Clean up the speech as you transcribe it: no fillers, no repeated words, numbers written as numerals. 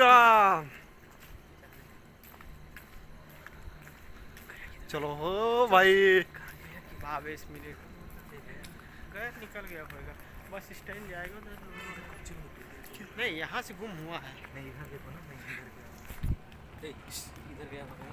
राम। चलो हो भाई। 22 मिनट गए, निकल गया होगा। बस स्टैंड जाएगा तो नहीं, यहाँ से गुम हुआ है। नहीं इधर देखो ना, नहीं इधर गया, इधर गया होगा।